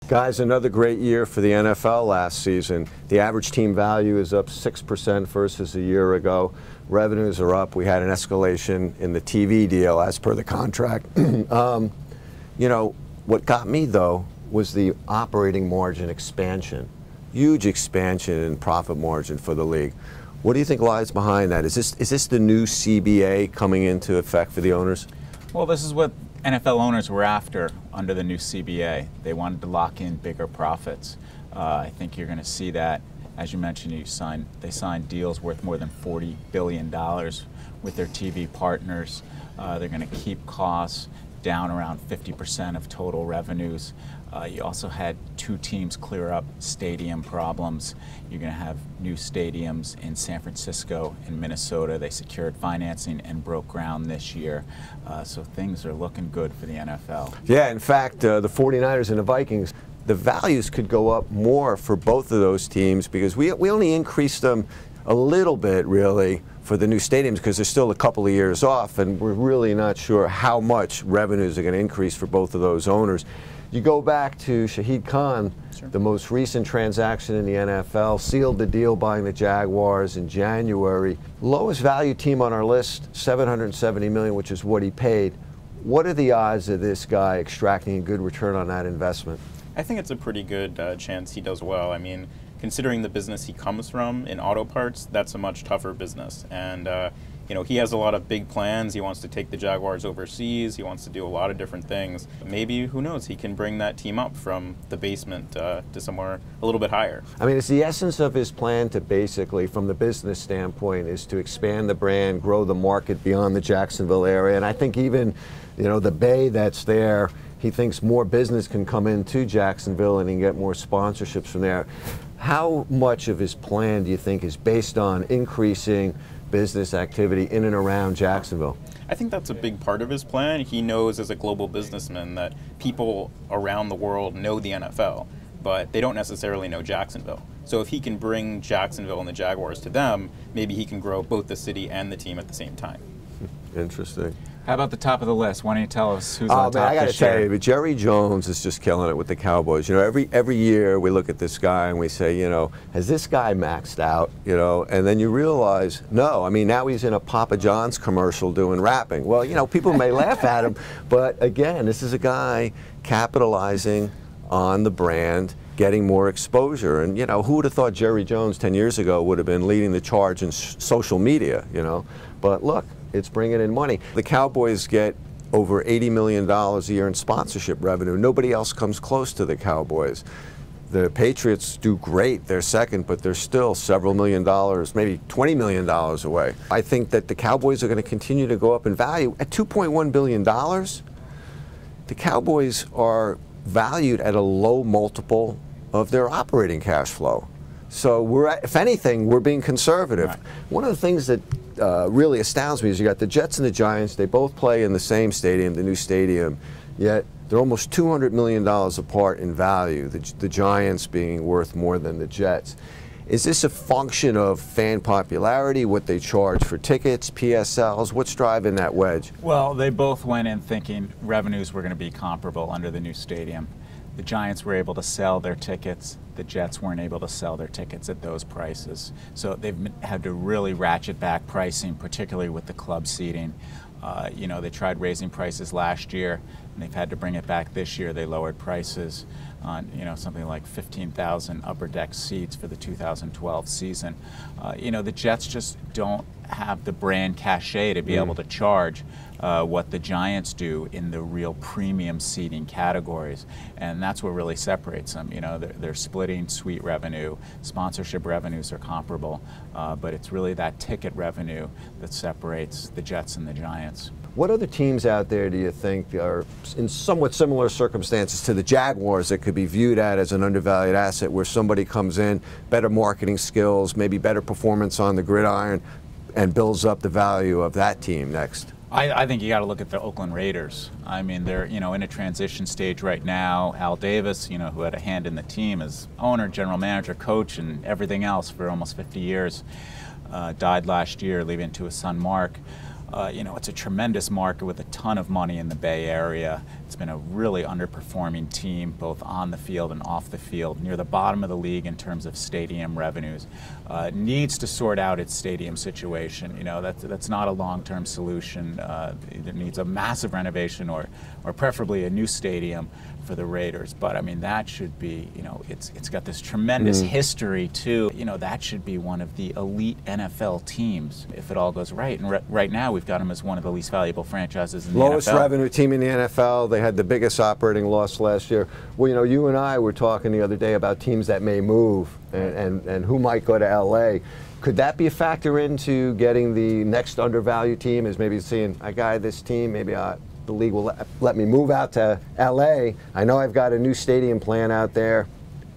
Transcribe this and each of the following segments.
Guys, another great year for the NFL last season. The average team value is up 6% versus a year ago. Revenues are up. We had an escalation in the TV deal as per the contract. You know, what got me though was the operating margin expansion. Huge expansion in profit margin for the league. What do you think lies behind that? Is this the new CBA coming into effect for the owners? Well, this is what NFL owners were after under the new CBA. They wanted to lock in bigger profits. I think you're going to see that. As you mentioned, they signed deals worth more than $40 billion with their TV partners. They're going to keep costs down around 50% of total revenues. You also had two teams clear up stadium problems. You're going to have new stadiums in San Francisco and Minnesota. They secured financing and broke ground this year. So things are looking good for the NFL. Yeah, in fact, the 49ers and the Vikings, the values could go up more for both of those teams because we only increased them a little bit, really, for the new stadiums because they're still a couple of years off, and we're really not sure how much revenues are going to increase for both of those owners. You go back to Shahid Khan, Sure. The most recent transaction in the NFL, sealed the deal buying the Jaguars in January. Lowest value team on our list, $770 million, which is what he paid. What are the odds of this guy extracting a good return on that investment? I think it's a pretty good chance he does well. I mean, considering the business he comes from in auto parts, that's a much tougher business. And you know, he has a lot of big plans. He wants to take the Jaguars overseas. He wants to do a lot of different things. Maybe, who knows, he can bring that team up from the basement to somewhere a little bit higher. I mean, it's the essence of his plan to basically, from the business standpoint, is to expand the brand, grow the market beyond the Jacksonville area. And I think even, you know, the Bay that's there, he thinks more business can come into Jacksonville and he can get more sponsorships from there. How much of his plan do you think is based on increasing business activity in and around Jacksonville? I think that's a big part of his plan. He knows as a global businessman that people around the world know the NFL, but they don't necessarily know Jacksonville. So if he can bring Jacksonville and the Jaguars to them, maybe he can grow both the city and the team at the same time. Interesting. How about the top of the list? Why don't you tell us who's on top I gotta this tell year? you, Jerry Jones is just killing it with the Cowboys. You know, every year we look at this guy and we say, you know, has this guy maxed out? You know, and then you realize, no. I mean, now he's in a Papa John's commercial doing rapping. Well, you know, people may laugh at him, but again, this is a guy capitalizing on the brand, getting more exposure. And, you know, who would have thought Jerry Jones 10 years ago would have been leading the charge in social media, you know? But look, it's bringing in money. The Cowboys get over $80 million a year in sponsorship revenue. Nobody else comes close to the Cowboys. The Patriots do great. They're second, but they're still several million dollars, maybe $20 million away. I think that the Cowboys are going to continue to go up in value. At $2.1 billion, the Cowboys are valued at a low multiple of their operating cash flow. So if anything, we're being conservative. Right. One of the things that really astounds me is you got the Jets and the Giants. They both play in the same stadium, the new stadium, yet they're almost $200 million apart in value, the Giants being worth more than the Jets. Is this a function of fan popularity, what they charge for tickets, PSLs? What's driving that wedge? Well, they both went in thinking revenues were going to be comparable under the new stadium. The Giants were able to sell their tickets. The Jets weren't able to sell their tickets at those prices. So they've had to really ratchet back pricing, particularly with the club seating. You know, they tried raising prices last year, and they've had to bring it back this year. They lowered prices on, you know, something like 15,000 upper deck seats for the 2012 season. You know, the Jets just don't have the brand cachet to be able to charge what the Giants do in the real premium seating categories, and that's what really separates them. You know, they're splitting suite revenue, sponsorship revenues are comparable, but it's really that ticket revenue that separates the Jets and the Giants. What other teams out there do you think are in somewhat similar circumstances to the Jaguars that could be viewed at as an undervalued asset, where somebody comes in, better marketing skills, maybe better performance on the gridiron, and builds up the value of that team next? I think you got to look at the Oakland Raiders. I mean, they're, you know, in a transition stage right now. Al Davis, you know, who had a hand in the team as owner, general manager, coach, and everything else for almost 50 years, died last year, leaving it to his son Mark. You know, it's a tremendous market with a ton of money in the Bay Area. It's It's been a really underperforming team, both on the field and off the field, near the bottom of the league in terms of stadium revenues. Needs to sort out its stadium situation. You know, that's not a long-term solution. It needs a massive renovation or preferably a new stadium for the Raiders. But I mean, that should be, you know, it's got this tremendous history too. You know, that should be one of the elite NFL teams if it all goes right. And right now we've got them as one of the least valuable franchises in the Lowest NFL. revenue team in the NFL. They had the biggest operating loss last year. Well, you know, you and I were talking the other day about teams that may move and who might go to LA. Could that be a factor into getting the next undervalued team? Is maybe seeing, I got this team, maybe the league will let me move out to LA. I know I've got a new stadium plan out there.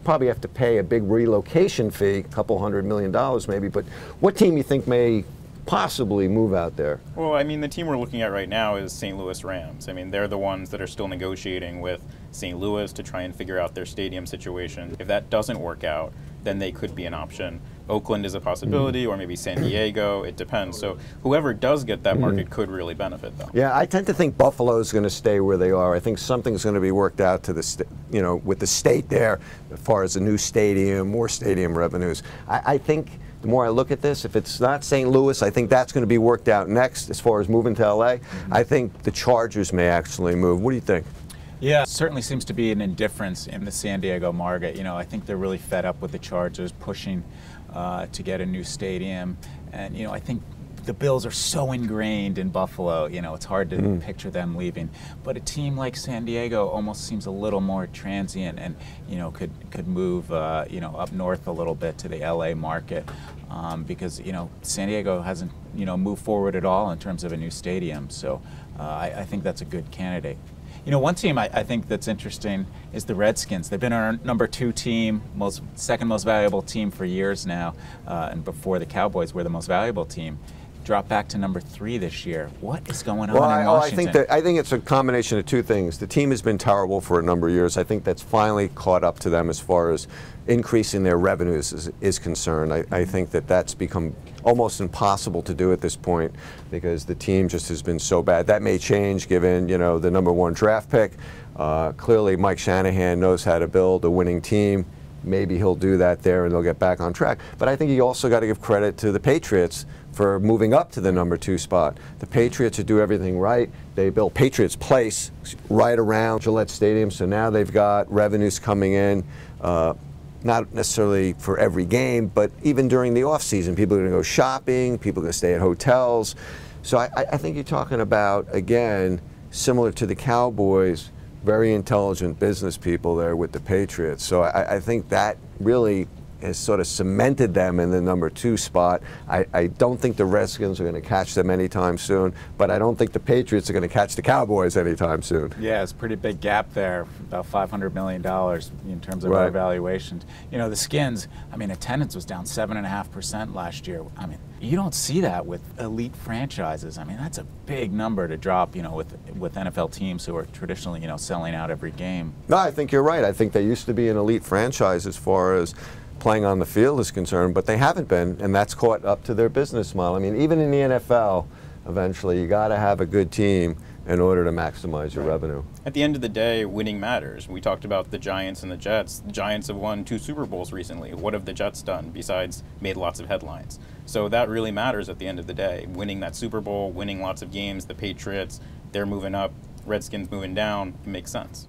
Probably have to pay a big relocation fee, a couple $100 million maybe, but what team you think may possibly move out there? Well, I mean, the team we're looking at right now is St. Louis Rams. I mean, they're the ones that are still negotiating with St. Louis to try and figure out their stadium situation. If that doesn't work out, then they could be an option. Oakland is a possibility, or maybe San Diego. It depends. So whoever does get that market could really benefit, though. Yeah, I tend to think Buffalo's going to stay where they are. I think something's going to be worked out to the, you know, with the state there, as far as a new stadium, more stadium revenues. I think the more I look at this, if it's not St. Louis, I think that's going to be worked out next as far as moving to LA. I think the Chargers may actually move. What do you think? Yeah, it certainly seems to be an indifference in the San Diego market. You know, I think they're really fed up with the Chargers pushing to get a new stadium. And, you know, I think the Bills are so ingrained in Buffalo, you know, it's hard to picture them leaving. But a team like San Diego almost seems a little more transient and, you know, could move, you know, up north a little bit to the LA market because, you know, San Diego hasn't, you know, moved forward at all in terms of a new stadium. So I think that's a good candidate. You know, one team I think that's interesting is the Redskins. They've been our #2 team, second most valuable team for years now, and before the Cowboys were the most valuable team. Dropped back to #3 this year. What is going on in Washington? I think it's a combination of two things. The team has been terrible for a number of years. I think that's finally caught up to them as far as increasing their revenues is concerned. I think that's become almost impossible to do at this point because the team just has been so bad. That may change given, you know, the #1 draft pick. Clearly Mike Shanahan knows how to build a winning team. Maybe he'll do that there and they'll get back on track. But I think you also got to give credit to the Patriots for moving up to the #2 spot. The Patriots would do everything right. They built Patriots Place right around Gillette Stadium, so now they've got revenues coming in, not necessarily for every game, but even during the off season. People are going to go shopping, people are going to stay at hotels. So I think you're talking about, again, similar to the Cowboys, very intelligent business people there with the Patriots. So I think that really has sort of cemented them in the #2 spot. I don't think the Redskins are going to catch them anytime soon, but I don't think the Patriots are going to catch the Cowboys anytime soon. Yeah, it's a pretty big gap there, about $500 million in terms of our valuations. You know, the Skins, I mean, attendance was down 7.5% last year. I mean, you don't see that with elite franchises. I mean, that's a big number to drop, you know, with NFL teams who are traditionally, you know, selling out every game. No, I think you're right. I think they used to be an elite franchise as far as playing on the field is concerned, but they haven't been, and that's caught up to their business model. I mean, even in the NFL, eventually, you got to have a good team in order to maximize your revenue. At the end of the day, winning matters. We talked about the Giants and the Jets. The Giants have won 2 Super Bowls recently. What have the Jets done besides made lots of headlines? So that really matters at the end of the day. Winning that Super Bowl, winning lots of games, the Patriots, they're moving up, Redskins moving down, it makes sense.